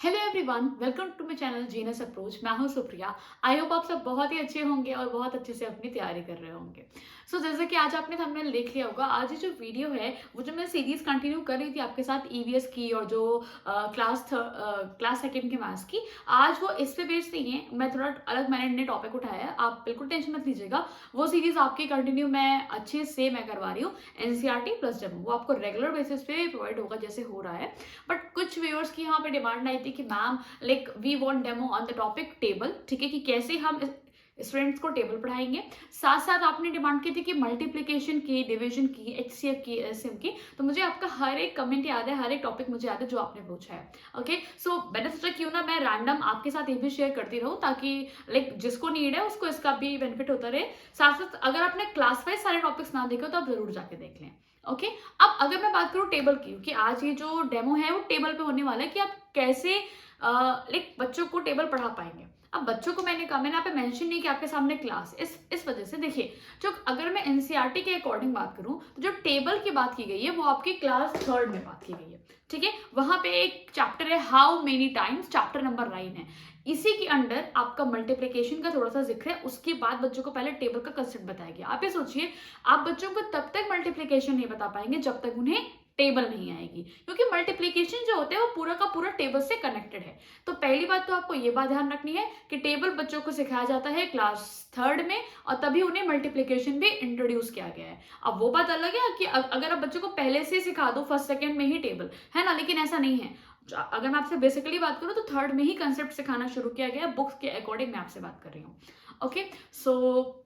Hello everyone, welcome to my channel genius approach. मैं हूं सुप्रिया। आई hope आप सब बहुत ही अच्छे होंगे और बहुत अच्छे से अपनी तैयारी कर रहे होंगे। जैसे कि आज आपने थंबनेल देख लिया होगा, आज ये जो वीडियो है वो जो मैं सीरीज कंटिन्यू कर रही थी आपके साथ ईवीएस की और जो क्लास सेकंड के मैथ्स की, आज वो इस पे बेस्ड नहीं है। मैं थोड़ा अलग मैंने टॉपिक उठाया है, आप बिल्कुल टेंशन मत लीजिएगा। वो सीरीज आपकी कंटिन्यू मैं अच्छे से मैं करवा रही हूँ। एनसीईआरटी प्लस डेमो वो आपको रेगुलर बेसिस पे प्रोवाइड होगा जैसे हो रहा है। बट कुछ व्यूअर्स की यहाँ पे डिमांड आई थी कि ma'am like we want demo on the topic table, ठीक है, कि कैसे हम स्टूडेंट्स को टेबल पढ़ाएंगे। साथ साथ आपने डिमांड की थी कि मल्टीप्लिकेशन की, डिवीजन की, एचसीएफ की, एसएम की। तो मुझे आपका हर एक कमेंट याद है, हर एक टॉपिक मुझे याद है जो आपने पूछा है। ओके, सो मैंने सोचा क्यों ना मैं रैंडम आपके साथ ये भी शेयर करती रहूँ, ताकि लाइक जिसको नीड है उसको इसका भी बेनिफिट होता रहे। साथ साथ अगर आपने क्लास वाइज सारे टॉपिक्स ना देखे तो आप जरूर जाके देख लें। ओके, अब अगर मैं बात करूँ टेबल की, कि आज ये जो डेमो है वो टेबल पे होने वाला है कि आप कैसे लाइक बच्चों को टेबल पढ़ा पाएंगे। अब बच्चों को मैंने कहा, मैंने यहाँ पे मेंशन नहीं कि आपके सामने क्लास, इस वजह से देखिए, जो अगर मैं एनसीईआरटी के अकॉर्डिंग बात करूं तो जो टेबल की बात की गई है वो आपकी क्लास थर्ड में बात की गई है। ठीक है, वहां पे एक चैप्टर है how many times, chapter number 9 है। इसी के अंडर आपका मल्टीप्लिकेशन का थोड़ा सा जिक्र है। उसके बाद बच्चों को पहले टेबल का कंसेप्ट बताया गया। आप ये सोचिए, आप बच्चों को तब तक मल्टीप्लिकेशन नहीं बता पाएंगे जब तक उन्हें टेबल नहीं आएगी, क्योंकि मल्टीप्लिकेशन जो होते हैं वो पूरा का पूरा टेबल से कनेक्टेड है। तो पहली बात तो आपको ये बात ध्यान रखनी है कि टेबल बच्चों को सिखाया जाता है क्लास थर्ड में, और तभी उन्हें मल्टीप्लिकेशन भी इंट्रोड्यूस किया गया है। अब वो बात अलग है कि अगर आप बच्चों को पहले से सिखा दो फर्स्ट सेकेंड में ही टेबल, है ना, लेकिन ऐसा नहीं है। अगर मैं आपसे बेसिकली बात करूं तो थर्ड में ही कंसेप्ट सिखाना शुरू किया गया है, बुक्स के अकॉर्डिंग मैं आपसे बात कर रही हूँ। ओके, सो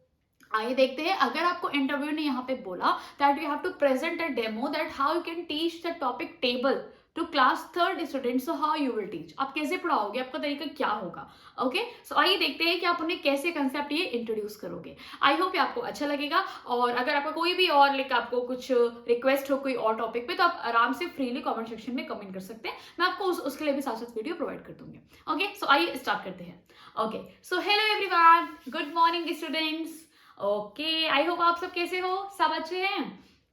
आइए देखते हैं। अगर आपको इंटरव्यू ने यहाँ पे बोला that you have to present a demo that how you can teach the topic table to class third student, so how you will teach, आप कैसे पढ़ाओगे, आपका तरीका क्या होगा। ओके, सो आइए देखते हैं कि आप उन्हें कैसे कंसेप्ट ये इंट्रोड्यूस करोगे। आई होप आपको अच्छा लगेगा। और अगर आपका कोई भी और लाइक आपको कुछ रिक्वेस्ट हो कोई और टॉपिक पे, तो आप आराम से फ्रीली कमेंट सेक्शन में कमेंट कर सकते हैं। मैं आपको उसके लिए भी साथ साथ वीडियो प्रोवाइड कर दूंगी। ओके, सो आइए स्टार्ट करते हैं। Okay, so hello everyone, good morning students. Okay, I hope आप सब कैसे हो, सब अच्छे हैं।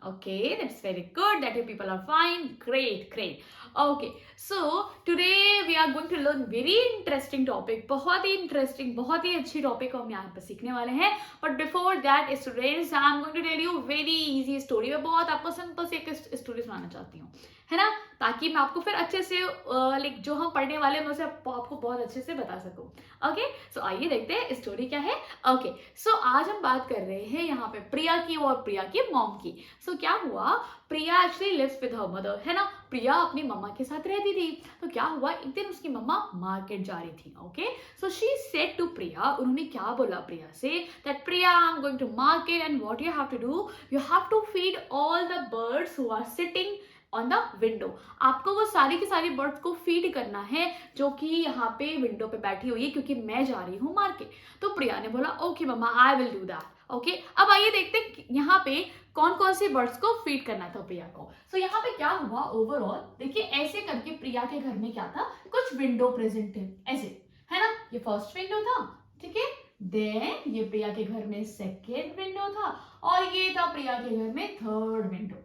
Okay, that's very good that you people are fine, great great. Okay, so today we are going to learn very interesting topic, बहुत ही interesting, बहुत ही अच्छी टॉपिक हम यहाँ पर सीखने वाले हैं। But before that students, I am going to tell you very easy story. मैं बहुत आपको सिंपल से एक स्टोरी सुनाना चाहती हूँ, है ना, ताकि मैं आपको फिर अच्छे से लाइक जो हम पढ़ने वाले हैं मैं उसे आपको बहुत अच्छे से बता सकूँ। ओके, सो आइए देखते हैं स्टोरी क्या है। ओके, सो आज हम बात कर रहे हैं यहाँ पे प्रिया की और प्रिया की मॉम की। सो क्या हुआ, Priya actually lives with her mother, है ना, प्रिया अपनी मम्मा के साथ रहती थी। तो क्या हुआ, एक दिन उसकी मम्मा मार्केट जा रही थी। Okay, so she said to Priya, उन्होंने क्या बोला प्रिया से, that Priya I am going to market and what you have to do, you have to feed all the birds who are sitting on the window. आपको वो सारी की सारी बर्ड्स को फीड करना है जो कि यहाँ पे विंडो पे बैठी हुई है, क्योंकि मैं जा रही हूँ मार्केट। तो प्रिया ने बोला okay mama, I will do that. Okay, अब आइए देखते हैं यहाँ पे कौन कौन से बर्ड्स को फीड करना था प्रिया को। सो यहाँ पे क्या हुआ ओवरऑल, देखिए ऐसे करके प्रिया के घर में क्या था, कुछ विंडो प्रेजेंट थे ऐसे, है ना, ये फर्स्ट विंडो था, ठीक है, देन ये प्रिया के घर में सेकेंड विंडो था, और ये था प्रिया के घर में थर्ड विंडो।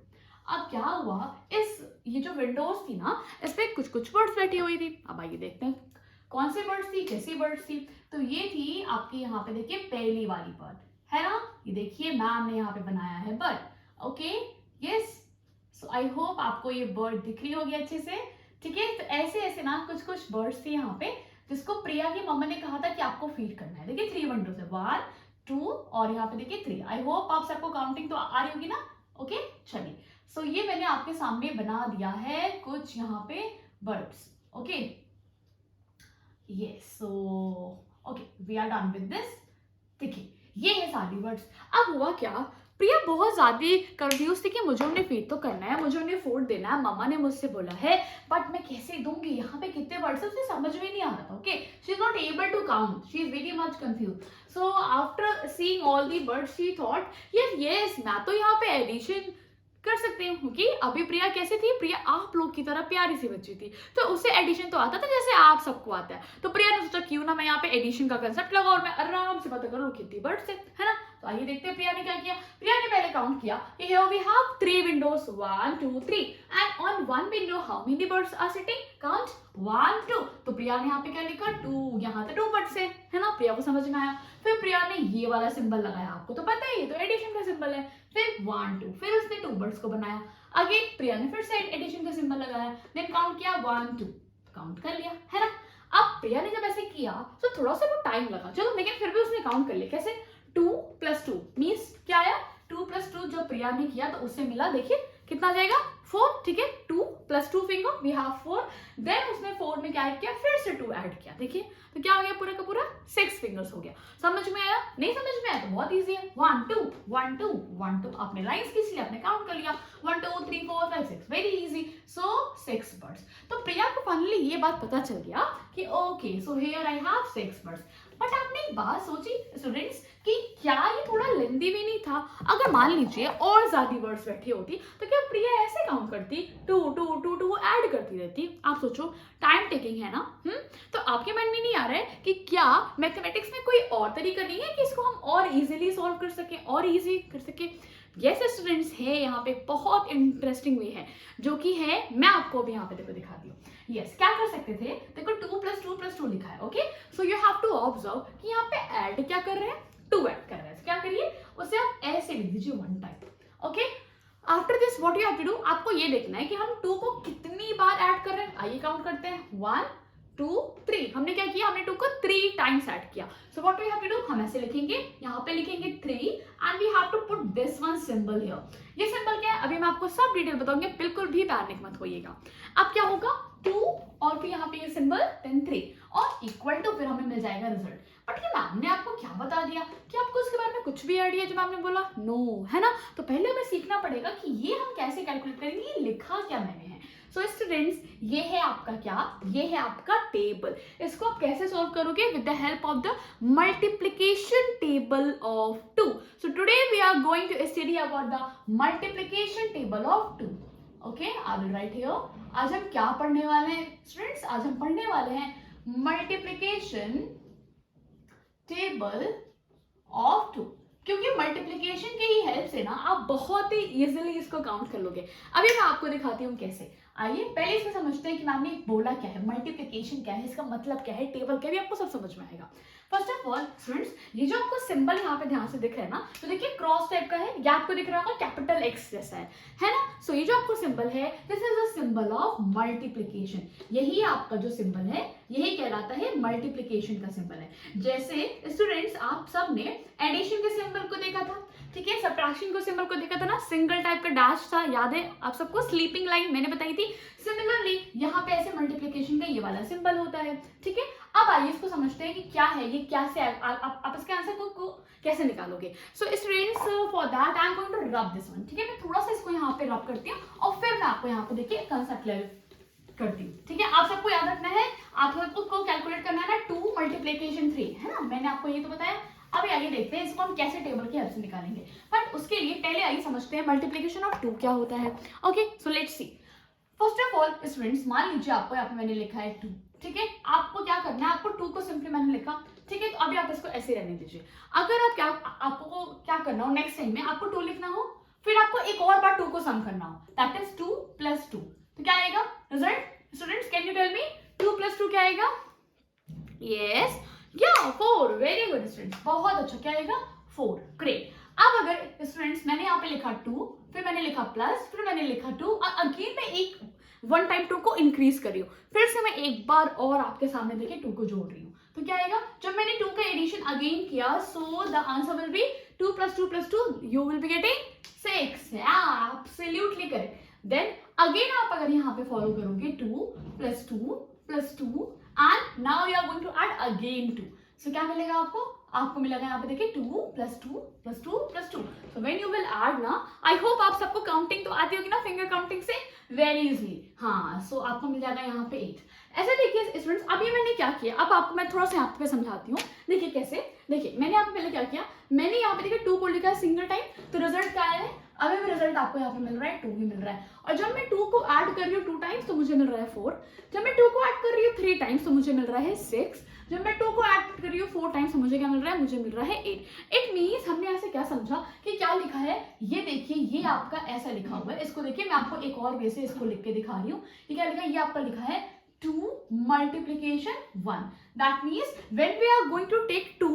अब क्या हुआ, इस ये जो विंडोज थी ना, इस पे कुछ कुछ बर्ड्स बैठी हुई थी। अब आइए देखते हैं कौन सी बर्ड्स थी, कैसी बर्ड्स थी। तो ये थी आपकी यहाँ पे देखिए पहली वाली बर्ड, है ना, ये देखिए मैम ने यहाँ पे बनाया है bird. Okay, yes, so I hope आपको ये बर्ड दिख रही होगी अच्छे से। ठीक है, तो ऐसे ऐसे ना कुछ कुछ बर्ड्स थे यहाँ पे जिसको प्रिया की मम्मा ने कहा था कि आपको फीड करना है। देखिए 3 विंडोज है, 1 2 और यहाँ पे देखिए 3। आई होप आप सबको काउंटिंग तो आ रही होगी ना। ओके, चलिए, सो ये मैंने आपके सामने बना दिया है कुछ यहाँ पे birds. Okay, yes, so okay we are done with this. देखिए ये है सारी बर्ड्स। अब हुआ क्या, प्रिया बहुत ज्यादा कंफ्यूज थी कि मुझे उन्हें फीड तो करना है, मुझे उन्हें फूड देना है, मम्मा ने मुझसे बोला है, बट मैं कैसे दूंगी, यहाँ पे कितने बर्ड्स है उसे समझ में नहीं आ रहा था। Okay, she is not able to count, she is very much confuse. So after seeing all the birds she thought yes मैं तो यहाँ पे एडिशन कर सकती हूँ, क्योंकि अभी प्रिया कैसी थी, प्रिया आप लोग की तरह प्यारी सी बच्ची थी, तो उसे एडिशन तो आता था जैसे आप सबको आता है। तो प्रिया ने सोचा क्यों ना मैं यहाँ पे एडिशन का कंसेप्ट लगाऊं और मैं आराम से पता करूँ कितनी बर्ड्स है, है ना। तो आइए देखते हैं प्रिया ने क्या किया। प्रिया ने पहले काउंट किया, here we have 3 windows, 1 2 3, and on one window how many birds are sitting, count 1 2, तो प्रिया ने यहाँ पे क्या लिखा 2, यहाँ तो 2 बर्ड्स है ना, प्रिया को समझ में आया। फिर प्रिया ने ये वाला सिंबल लगाया, आपको तो पता है ये तो एडिशन का सिंबल है। फिर 1 2, फिर उसने 2 बर्ड्स को बनाया। अगेन प्रिया ने फिर से एडिशन का सिंबल लगाया, देन काउंट किया 1 2, काउंट कर लिया, है ना। अब प्रिया ने जब ऐसे किया तो थोड़ा सा वो टाइम लगा, चलो लेकिन फिर भी उसने काउंट कर लिया। कैसे? 2 + 2 मीन्स क्या आया, 2 + 2 जब प्रिया ने किया तो उससे मिला, देखिए कितना आ जाएगा 4, ठीक है। 2 + 2 फिंगर वी हैव 4, देन उसने 4 में क्या ऐड किया, फिर से 2 ऐड किया, देखिए तो क्या हो गया, पूरा का पूरा 6 फिंगर्स हो गया। समझ में आया? नहीं समझ में आया तो बहुत इजी है, 1 2 1 2 1 2, आपने लाइंस खींच लिया, आपने काउंट कर लिया 1 2 3 4 5 6, वेरी इजी। सो 6 बर्ड्स। तो प्रिया को फाइनली ये बात पता चल गया कि okay so here I have 6 birds. But आपने एक बात सोची स्टूडेंट्स कि क्या ये थोड़ा लेंदी भी नहीं था? अगर मान लीजिए और ज्यादा वर्ड्स बैठी होती तो क्या प्रिया ऐसे काउंट करती, 2 2 2 2 ऐड करती रहती? आप सोचो, टाइम टेकिंग है ना। तो आपके माइंड में नहीं आ रहा है कि क्या मैथमेटिक्स में कोई और तरीका नहीं है कि इसको हम और इजीली सॉल्व कर सके, और इजी कर सके? यस स्टूडेंट्स, है यहाँ पे बहुत इंटरेस्टिंग वे है, जो कि है मैं आपको अभी यहाँ पे देखो दिखाती हूँ। यस, क्या कर सकते थे, देखो 2 + 2 + 2 लिखा है, okay. So you have to observe कि यहाँ पे ऐड क्या कर रहे हैं, 2 ऐड कर रहे हैं। क्या करिए, उसे आप ऐसे लिख दीजिए 1 time, okay. After this what you have to do, आपको ये देखना है कि हम 2 को कितनी बार ऐड कर रहे हैं। आइए काउंट करते हैं, 1 2 3। हमने क्या किया, हमने 2 को 3 टाइम्स ऐड किया। So what we have to do, हम ऐसे लिखेंगे, यहाँ पे लिखेंगे 3 and we have to put this one symbol here. ये सिंबल क्या है अभी मैं आपको सब डिटेल बताऊंगी, बिल्कुल भी पैनिक मत होइएगा। अब क्या होगा, 2 और फिर यहाँ पे ये सिंबल, देन 3 और इक्वल टू, फिर हमें मिल जाएगा रिजल्ट। बट ये मैम ने आपको क्या बता दिया कि आपको इसके बारे में कुछ भी आइडिया जो मैम ने बोला? नो, है ना। तो पहले हमें सीखना पड़ेगा कि ये हम कैसे कैलकुलेट करेंगे, ये लिखा क्या मैंने है। सो स्टूडेंट्स, ये है आपका क्या, ये है आपका टेबल। इसको आप कैसे सॉल्व करोगे, with the help of the multiplication table of 2। So today we are going to study about the multiplication table of 2। Okay, I will write here. आज हम क्या पढ़ने वाले हैं स्टूडेंट्स, आज हम पढ़ने वाले हैं मल्टीप्लिकेशन टेबल ऑफ 2, क्योंकि मल्टीप्लिकेशन की ही हेल्प से ना आप बहुत ही इजीली इसको काउंट कर लोगे। अभी मैं आपको दिखाती हूँ कैसे। आइए पहले इसमें समझते हैं कि मैम ने बोला क्या है, मल्टीप्लिकेशन क्या है, इसका मतलब क्या है, टेबल क्या है, आपको सब समझ में आएगा। फर्स्ट ऑफ ऑल स्टूडेंट्स, ये जो आपको सिंबल यहाँ पे ध्यान से दिख रहा है ना, तो देखिए क्रॉस टाइप का है, या आपको दिख रहा होगा कैपिटल एक्स जैसा है ना। सो ये जो आपको सिंबल है, this is the symbol of multiplication. यही आपका जो सिंबल है, यही कहलाता है मल्टीप्लिकेशन का सिंबल है। जैसे स्टूडेंट्स, आप सब ने एडिशन के सिंबल को देखा था, ठीक है, सब्ट्रैक्शन को सिंबल को देखा था ना, सिंगल टाइप का डैश था, याद है आप सबको, स्लीपिंग लाइन मैंने बताई थी। सिमिलरली यहाँ पे ऐसे मल्टीप्लिकेशन का ये वाला सिंबल होता है, ठीक है। अब आइए इसको समझते हैं कि क्या है ये, क्या से आप इसके आंसर को कैसे निकालोगे। So students, for that I am going to rub this one, ठीक है। मैं थोड़ा सा इसको यहाँ पे रब करती हूँ और फिर मैं आपको यहाँ पे देखिए कंसेप्ट क्लियर करती हूँ, ठीक है। आप सबको याद रखना है, आप सबको कैलकुलेट करना है ना 2 × 3, है ना, मैंने आपको ये तो बताया। अब आइए देखते हैं इसको हम कैसे टेबल की हेल्प से निकालेंगे। बट उसके लिए पहले आइए समझते हैं मल्टीप्लिकेशन ऑफ 2 क्या होता है। Okay, so let's see. First of all students, मान लीजिए आपको यहाँ पे मैंने लिखा है 2, ठीक है। आपको क्या करना है, आपको 2 को सिंपली मैंने लिखा, ठीक है। तो अभी आप इसको ऐसे रहने दीजिए। अगर आप आपको क्या करना हो, नेक्स्ट टाइम में आपको 2 लिखना हो, फिर आपको एक और बार 2 को सम करना हो, दैट इज 2 + 2, तो क्या आएगा result? Students can you tell me 2 + 2 क्या आएगा? यस, या 4, वेरी गुड स्टूडेंट्स, बहुत अच्छा, क्या आएगा 4, ग्रेट। अब अगर स्टूडेंट्स मैंने यहाँ पे लिखा 2, फिर मैंने लिखा प्लस, फिर मैंने लिखा 2 और अगेन मैं एक 1 टाइम 2 को इंक्रीज कर रही हूँ, फिर से मैं एक बार और आपके सामने देखिए 2 को जोड़ रही हूँ, तो क्या आएगा? जब मैंने 2 का एडिशन अगेन किया, so the answer will be 2 + 2 + 2, you will be getting 6, absolutely correct. Then again आप अगर यहाँ पे फॉलो करोगे 2 + 2 + 2 and now you are going to add again 2, so क्या मिलेगा आपको? आपको मिलेगा यहाँ पे देखिए 2 + 2 + 2 + 2, so when you will add ना, I hope आप सबको काउंटिंग तो आती होगी ना, फिंगर काउंटिंग से वेरी इजली, हाँ। सो आपको मिल जाएगा यहाँ पे 8। ऐसे देखिए स्टूडेंट्स, अभी मैंने क्या किया, अब आपको मैं थोड़ा सा यहाँ पे समझाती हूँ। देखिए कैसे, देखिए मैंने यहाँ पे पहले क्या किया, मैंने यहाँ पे देखिए 2 को लिखा है सिंगल टाइम, तो रिजल्ट क्या आया है? अभी भी रिजल्ट आपको यहाँ पे मिल रहा है 2 ही मिल रहा है। और जब मैं 2 को ऐड कर रही हूँ 2 टाइम्स तो मुझे मिल रहा है 4, जब मैं 2 को ऐड कर रही हूँ 3 टाइम्स तो मुझे मिल रहा है 6, जब मैं 2 को ऐड कर रही हूँ 4 टाइम्स तो मुझे क्या मिल रहा है? मुझे मिल रहा है 8। इट मीन्स हमने ऐसे क्या समझा कि क्या लिखा है, ये देखिए ये आपका ऐसा लिखा हुआ है, इसको देखिए मैं आपको एक और वे से इसको लिख के दिखा रही हूँ। ये क्या लिखा है? ये आपका लिखा है 2 multiplication 1. That means when we are going to take 2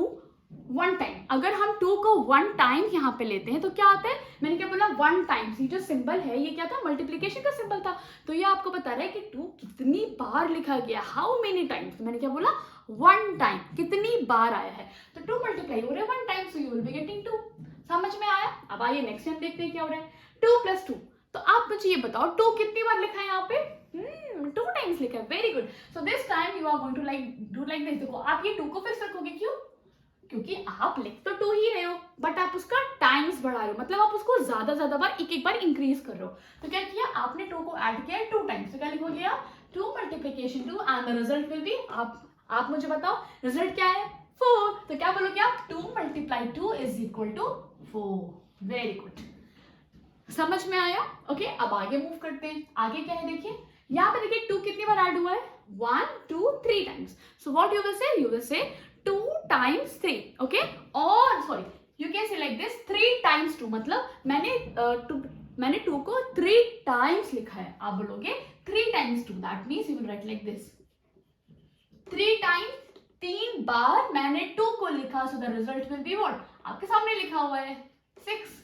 one time, अगर हम 2 को 1 टाइम यहाँ पे लेते हैं तो क्या होता है, मैंने क्या बोला 1 टाइम्स. ये जो सिंबल है ये क्या था, मल्टीप्लीकेशन का सिंबल था. तो ये आपको बता रहा है कि 2 कितनी बार लिखा गया, हाउ मेनी टाइम्स. तो मैंने क्या बोला 1 टाइम, कितनी बार आया है. तो 2 मल्टीप्लाई हो रहा है 1 time, so you will be getting 2. समझ में आया. अब आइए नेक्स्ट टाइम देखते हैं क्या हो रहा है. 2 + 2. तो आप मुझे ये बताओ 2 कितनी बार लिखा है यहाँ पे, 2 टाइम्स लिखा है. Very good. So this time you are going to do like this. देखो आप ये 2 को फिर से रखोगे, क्यों, क्योंकि आप लिख तो 2 ही रहे हो बट आप उसका टाइम्स बढ़ा रहे हो, मतलब आप उसको ज्यादा बार एक बार इंक्रीज कर रहे हो. तो क्या किया आपने 2 को ऐड किया 2 टाइम्स. तो क्या लिखोगे आप 2 multiplication 2 and the result will B, आप मुझे बताओ रिजल्ट क्या है 4. तो क्या बोलोगे आप 2 × 2 = 4. Very good. समझ में आया. ओके अब आगे मूव करते हैं. आगे क्या है देखिए, यहाँ पे देखिए 2 कितनी बार ऐड हुआ है, 1 2 3 times. So what you will say 2 times 3. Okay or sorry you can say like this 3 times 2, मतलब मैंने 2 को 3 टाइम्स लिखा है. आप बोलोगे 3 times 2. That means you will write like this 3 times, 3 बार मैंने 2 को लिखा. So the result will be what, आपके सामने लिखा हुआ है 6.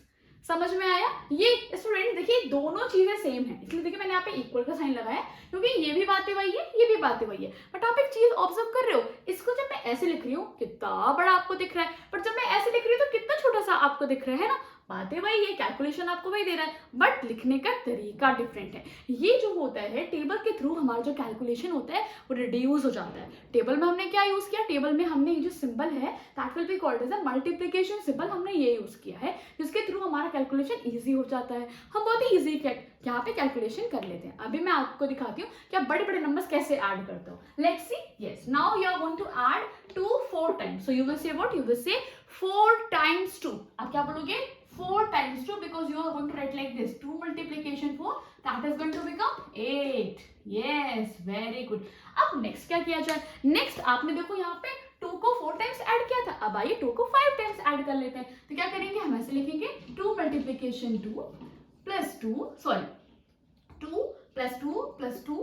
समझ में आया. ये स्टूडेंट देखिए दोनों चीजें सेम है, इसलिए देखिए मैंने यहाँ पे इक्वल का साइन लगाया क्योंकि ये भी बातें वही है, ये भी बातें वही है. बट आप एक चीज ऑब्जर्व कर रहे हो, इसको जब मैं ऐसे लिख रही हूँ कितना बड़ा आपको दिख रहा है, बट जब मैं ऐसे लिख रही हूँ तो कितना छोटा सा आपको दिख रहा है ना. बातें वही है, कैलकुलेशन आपको वही दे रहा है, बट लिखने का तरीका डिफरेंट है. ये जो होता है टेबल के थ्रू हमारा जो कैलकुलेशन होता है वो रिड्यूस हो जाता है. टेबल में हमने क्या यूज किया, टेबल में हमने ये जो सिंबल है that will be called as a multiplication symbol, हमने ये यूज किया है जिसके थ्रू हमारा कैलकुलेशन इजी हो जाता है. हम बहुत ही इजी यहाँ पे कैलकुलेशन कर लेते हैं. अभी मैं आपको दिखाती हूँ कि आप बड़े बड़े नंबर्स कैसे ऐड करते हो. Let's see. Yes now you are going to add 2 4 times. So you will say what, you will say 4 times 2. आप क्या बोलोगे 4 times 2 because you are going to write like this 2 multiplication 4 that is going to become 8. yes very good. अब next क्या किया जाए. Next आपने देखो यहाँ पे 2 को 4 टाइम्स ऐड किया था, अब आइए 2 को 5 टाइम्स ऐड कर लेते हैं. तो क्या करेंगे, हम ऐसे लिखेंगे 2 multiplication 2 plus 2 sorry 2 plus 2 plus 2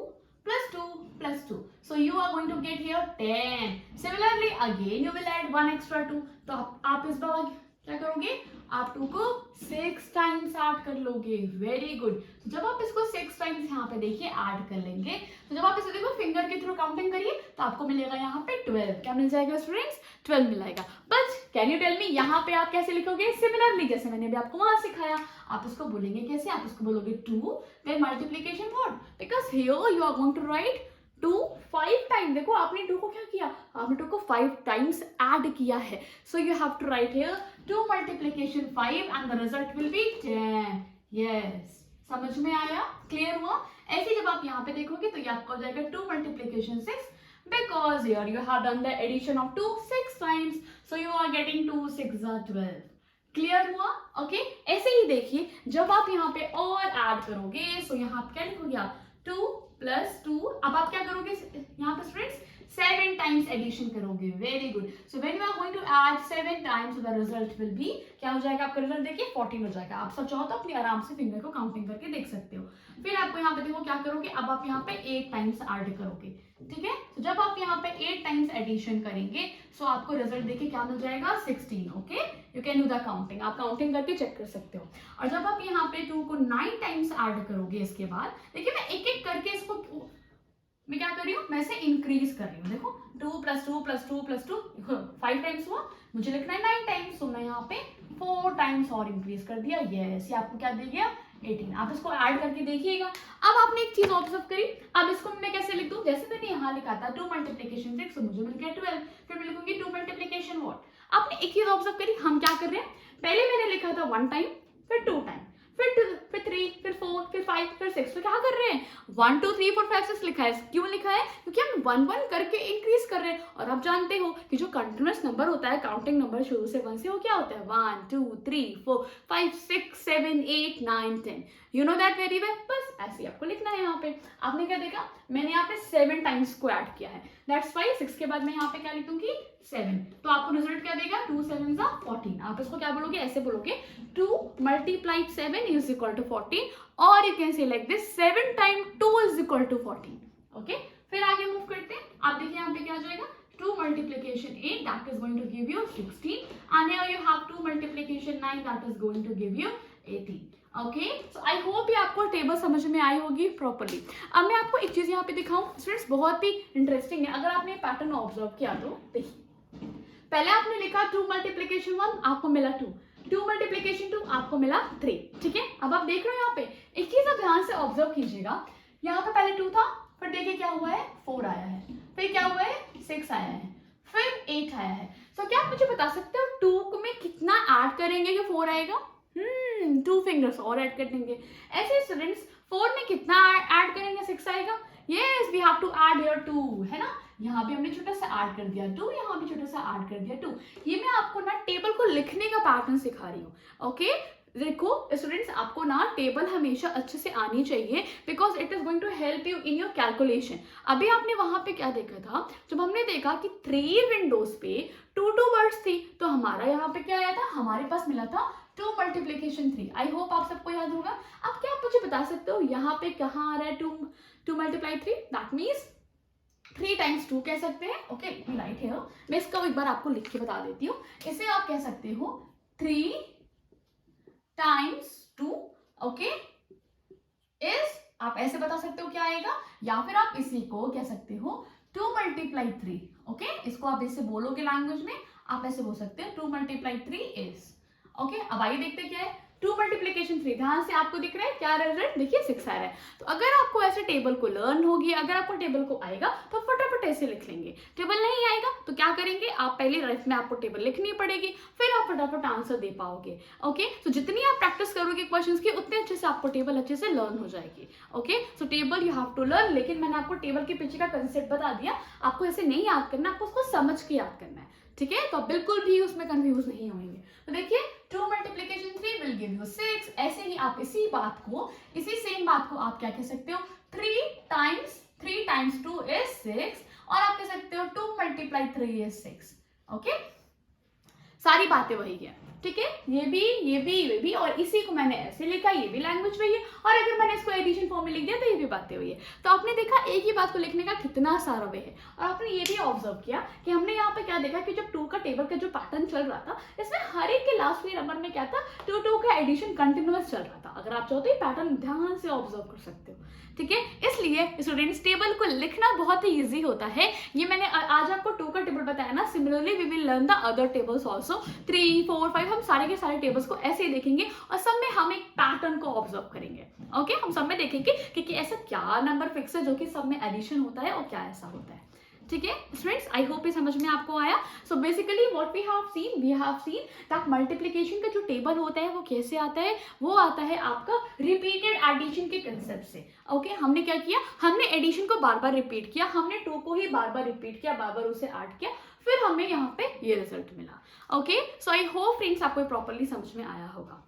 plus 2 plus 2. So you are going to get here 10. Similarly again you will add 1 extra 2. तो आप इस बार क्या करोगे, आप 2 को 6 टाइम्स ऐड कर लोगे. Very good. जब आप इसको 6 टाइम्स यहाँ पे देखिए ऐड कर लेंगे, तो जब आप इसे देखो फिंगर के थ्रू काउंटिंग करिए तो आपको मिलेगा यहाँ पे 12. क्या मिल जाएगा स्टूडेंट्स, 12 मिलेगा. But can you tell me यहाँ पे आप कैसे लिखोगे, सिमिलरली जैसे मैंने अभी आपको वहां सिखाया. आप इसको बोलेंगे कैसे, आप इसको बोलोगे 2 then multiplication what, because here you are going to write 2 5 time. देखो आपने 2 को क्या किया, आपने 2 को 5 टाइम्स ऐड किया है. So you have to write here 2 multiplication 5 and the result will be 10. Yes समझ में आया, क्लियर हुआ. ऐसे जब आप यहाँ पे देखोगे तो ये आपका हो जाएगा 2 multiplication 6 because here you have done the addition of 2 6 times. So you are getting 2 6 are 12. Clear हुआ. ओके ऐसे ही देखिए जब आप यहाँ पे और ऐड करोगे, सो यहाँ पे क्या लिखोगे आप 2 + 2. अब आप क्या करोगे यहाँ पे स्टूडेंट्स 7 टाइम्स एडिशन करोगे. Very good. So when you are going to add 7 times the result will be, क्या हो जाएगा आपका रिजल्ट देखिए 14 हो जाएगा. आप सब चाहो तो अपनी आराम से फिंगर को काउंटिंग करके देख सकते हो. फिर आपको यहाँ पे देखो क्या करोगे, अब आप यहाँ पे 8 टाइम्स ऐड करोगे. ठीक है, तो जब आप यहाँ पे 8 टाइम्स एडिशन करेंगे सो आपको रिजल्ट देखिए क्या मिल जाएगा 16. Okay you can do the counting, आप काउंटिंग करके चेक कर सकते हो. और जब आप यहाँ पे 2 को 9 टाइम्स ऐड करोगे, इसके बाद देखिए मैं एक एक करके इसको मैं क्या कर रही हूँ, मैं इसे इंक्रीज कर रही हूँ. देखो 2 + 2 + 2 + 2 5 टाइम्स हुआ, मुझे लिखना है 9 टाइम्स. तो मैं यहाँ पे 4 टाइम्स और इंक्रीज कर दिया. यस ये आपको क्या दे गया 18. आप इसको ऐड करके देखिएगा. अब आपने एक चीज ऑब्जर्व करी, अब इसको मैं कैसे लिख दूं, जैसे मैंने यहाँ लिखा था 2 multiplication 6 तो मुझे मिल गया 12. फिर मैं लिखूंगी 2 multiplication व्हाट. आपने एक चीज ऑब्जर्व करी, हम क्या कर रहे हैं, पहले मैंने लिखा था 1 टाइम, फिर 2 टाइम, फिर 3, फिर 4, फिर 5, फिर 6. तो क्या कर रहे हैं 1 2 3 4 5 6 लिखा है. क्यों लिखा है, क्योंकि हम 1 1 करके इंक्रीज कर रहे हैं. और आप जानते हो कि जो कंटिन्यूअस नंबर होता है, काउंटिंग नंबर शुरू से 1 से, वो क्या होता है 1 2 3 4 5 6 7 8 9 10. You know that very well. बस ऐसे ही आपको लिखना है. यहाँ पे आपने क्या देखा, मैंने यहाँ पे 7 टाइम्स को ऐड किया है. दैट्स वाई 6 के बाद मैं यहाँ पे क्या लिखूंगी 7. तो आपको रिजल्ट क्या देगा 2 7 14. आप इसको क्या बोलोगे, ऐसे बोलोगे 2 × 7 = 14. और you can say like this 7 × 2 = 14. Okay फिर आगे मूव करते हैं. जाएगा 2 multiplication 8 that is going to give you 16 and here you have 2 multiplication 9 that is going to give you 18. Okay, so I hope ये आपको टेबल समझ में आई होगी प्रॉपरली. अब मैं आपको एक चीज यहाँ पे दिखाऊं स्टूडेंट्स, बहुत ही इंटरेस्टिंग है. अगर आपने पैटर्न ऑब्जर्व किया तो देखिए, पहले आपने लिखा 2 multiplication 1 आपको मिला 2, 2 multiplication 2 आपको मिला 3. ठीक है, अब आप देख रहे हो यहाँ पे एक चीज आप ध्यान से ऑब्जर्व कीजिएगा. यहाँ पे पहले 2 था, फिर देखिए क्या हुआ है 4 आया है, फिर क्या हुआ है 6 आया है, फिर 8 आया है. तो क्या आप मुझे बता सकते हो 2 में कितना ऐड करेंगे कि 4 आएगा? 2 फिंगर्स और ऐड कर देंगे. ऐसे स्टूडेंट्स 4 में कितना ऐड करेंगे 6 आएगा. Yes, we have to add here 2, है ना. यहाँ भी हमने छोटा सा ऐड कर दिया 2, यहाँ भी छोटा सा ऐड कर दिया 2. ये मैं आपको ना टेबल को लिखने का पैटर्न सिखा रही हूँ. ओके, देखो स्टूडेंट्स, आपको ना टेबल हमेशा अच्छे से आनी चाहिए because it is going to help you in your calculation. अभी आपने वहां पे क्या देखा था, जब हमने देखा कि 3 विंडोज पे 2 वर्ड्स थी, तो हमारा यहाँ पे क्या आया था, हमारे पास मिला था 2 multiplication 3. आई होप आप सबको याद होगा. अब क्या आप मुझे बता सकते हो यहाँ पे कहाँ आ रहा है 2 multiply 3, दैट मीन्स 3 times 2 कह सकते हैं. Okay, right here. मैं इसका एक बार आपको लिख के बता देती हूँ. इसे आप कह सकते हो 3 times 2, ओके, इज, आप ऐसे बता सकते हो क्या आएगा, या फिर आप इसी को कह सकते हो 2 multiply 3. ओके, इसको आप ऐसे बोलोगे लैंग्वेज में, आप ऐसे बोल सकते हो 2 multiply 3 इज. ओके, अब आइए देखते क्या है 2 multiplication 3. ध्यान से आपको दिख रहा है क्या रिजल्ट, देखिए 6 आ रहा है. तो अगर आपको ऐसे टेबल को लर्न होगी, अगर आपको टेबल को आएगा तो फटाफट ऐसे लिख लेंगे. टेबल नहीं आएगा तो क्या करेंगे, आप पहले रफ में आपको टेबल लिखनी पड़ेगी, फिर आप फटाफट आंसर दे पाओगे. ओके, तो जितनी आप प्रैक्टिस करोगे क्वेश्चंस की, उतने अच्छे से आपको टेबल अच्छे से लर्न हो जाएगी. Okay, so table you have to learn. लेकिन मैंने आपको टेबल के पीछे का कंसेप्ट बता दिया, आपको ऐसे नहीं याद करना, आपको उसको समझ के याद करना है. ठीक है, तो आप बिल्कुल भी उसमें कंफ्यूज नहीं होंगे. तो देखिए 2 multiplication 3 will give you 6. ऐसे ही आप इसी सेम बात को आप क्या कह सकते हो, 3 times 2 is 6, और आप कह सकते हो 2 multiply 3 is 6. ओके, सारी बातें वही है. ठीक है, ये भी, और इसी को मैंने ऐसे लिखा, ये भी लैंग्वेज वही है, और अगर मैंने इसको एडिशन फॉर्म में लिख दिया तो ये भी बातें वही है. तो आपने देखा एक ही बात को लिखने का कितना सारा वे है. और आपने ये भी ऑब्जर्व किया कि हमने यहाँ पे क्या देखा कि जब 2 का टेबल का जो पैटर्न चल रहा था, इसमें हर एक के लास्ट में नंबर में क्या था, 2 का एडिशन कंटिन्यूअस चल रहा था. अगर आप चाहो तो ये पैटर्न ध्यान से ऑब्जर्व कर सकते हो. ठीक है, इसलिए स्टूडेंट्स टेबल को लिखना बहुत ही इजी होता है. ये मैंने आज आपको 2 का टेबल बताया ना. Similarly we will learn the other tables also, 3, 4, 5. हम सारे के सारे टेबल्स को ऐसे ही देखेंगे और सब में हम एक पैटर्न को ऑब्जर्व करेंगे. ओके, हम सब में देखेंगे कि ऐसा क्या नंबर फिक्स है जो कि सब में एडिशन होता है और क्या ऐसा होता है. ठीक है स्टूडेंट्स, आई होप ये समझ में आपको आया. So basically what we have seen that multiplication का जो टेबल होता है वो कैसे आता है, वो आता है आपका रिपीटेड एडिशन के कंसेप्ट से. ओके, हमने क्या किया, हमने एडिशन को बार बार रिपीट किया, हमने 2 को ही बार बार रिपीट किया, बार बार उसे ऐड किया, फिर हमें यहाँ पे ये रिजल्ट मिला. Okay, so I hope friends आपको प्रॉपरली समझ में आया होगा.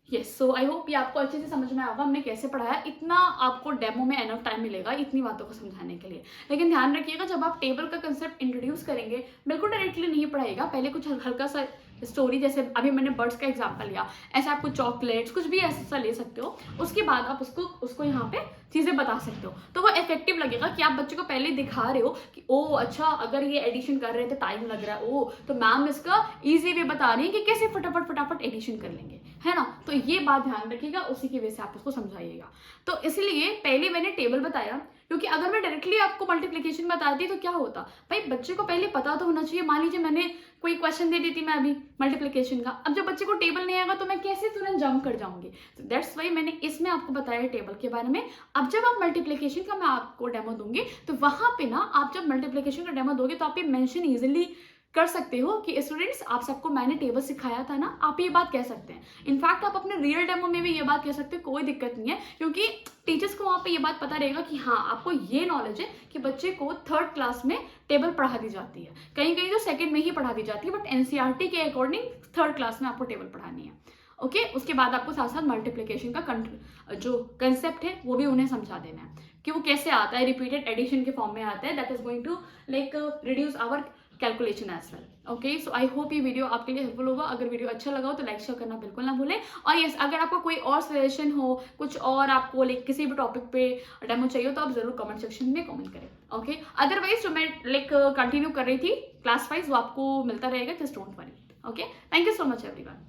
यस, सो आई होप ये आपको अच्छे से समझ में आएगा हमने कैसे पढ़ाया. इतना आपको डेमो में एनफ टाइम मिलेगा इतनी बातों को समझाने के लिए. लेकिन ध्यान रखिएगा, जब आप टेबल का कंसेप्ट इंट्रोड्यूस करेंगे, बिल्कुल डायरेक्टली नहीं पढ़ाएगा. पहले कुछ हल्का सा स्टोरी, जैसे अभी मैंने बर्ड्स का एग्जांपल लिया, ऐसे आप कुछ चॉकलेट्स कुछ भी ऐसा ले सकते हो. उसके बाद आप उसको यहाँ पे चीज़ें बता सकते हो, तो वो इफेक्टिव लगेगा कि आप बच्चे को पहले दिखा रहे हो कि ओ अच्छा, अगर ये एडिशन कर रहे हैं तो टाइम लग रहा है, ओ तो मैम इसका ईजी वे बता रही है कि कैसे फटाफट एडिशन कर लेंगे, है ना. तो ये बात ध्यान रखिएगा, उसी की वजह से आप उसको समझाइएगा. तो इसलिए पहले मैंने टेबल बताया, क्योंकि अगर मैं डायरेक्टली आपको मल्टीप्लिकेशन बताती तो क्या होता, भाई बच्चे को पहले पता तो होना चाहिए. मान लीजिए मैंने कोई क्वेश्चन दे दी थी मैं अभी मल्टीप्लिकेशन का, अब जब बच्चे को टेबल नहीं आएगा तो मैं कैसे तुरंत जंप कर जाऊंगी. तो दैट्स वाई मैंने इसमें आपको बताया टेबल के बारे में. अब जब आप मल्टीप्लिकेशन का मैं आपको डेमो दूंगी, तो वहां पे ना आप जब मल्टीप्लिकेशन का डेमो दोगे तो आप ये मेंशन इजीली कर सकते हो कि स्टूडेंट्स आप सबको मैंने टेबल सिखाया था ना, आप ये बात कह सकते हैं. इनफैक्ट आप अपने रियल डेमो में भी ये बात कह सकते हो, कोई दिक्कत नहीं है, क्योंकि टीचर्स को वहाँ पे ये बात पता रहेगा कि हाँ आपको ये नॉलेज है कि बच्चे को 3rd क्लास में टेबल पढ़ा दी जाती है, कहीं कहीं तो 2nd में ही पढ़ा दी जाती है, बट एनसीईआरटी के अकॉर्डिंग 3rd क्लास में आपको टेबल पढ़ानी है. ओके, उसके बाद आपको साथ साथ मल्टीप्लिकेशन का जो कंसेप्ट है वो भी उन्हें समझा देना है कि वो कैसे आता है, रिपीटेड एडिशन के फॉर्म में आता है. That is going to like reduce our calculation as well. Okay, so I hope ये वीडियो आपके लिए हेल्पफुल होगा। अगर वीडियो अच्छा लगा हो तो लाइक शेयर करना बिल्कुल ना भूलें। और यस, अगर आपको कोई और सजेशन हो, कुछ और आपको लाइक किसी भी टॉपिक पे डेमो चाहिए तो आप जरूर कमेंट सेक्शन में कमेंट करें। ओके, अदरवाइज जो मैं लाइक कंटिन्यू कर रही थी क्लास वाइज वो आपको मिलता रहेगा, just don't worry. Okay, thank you so much everyone.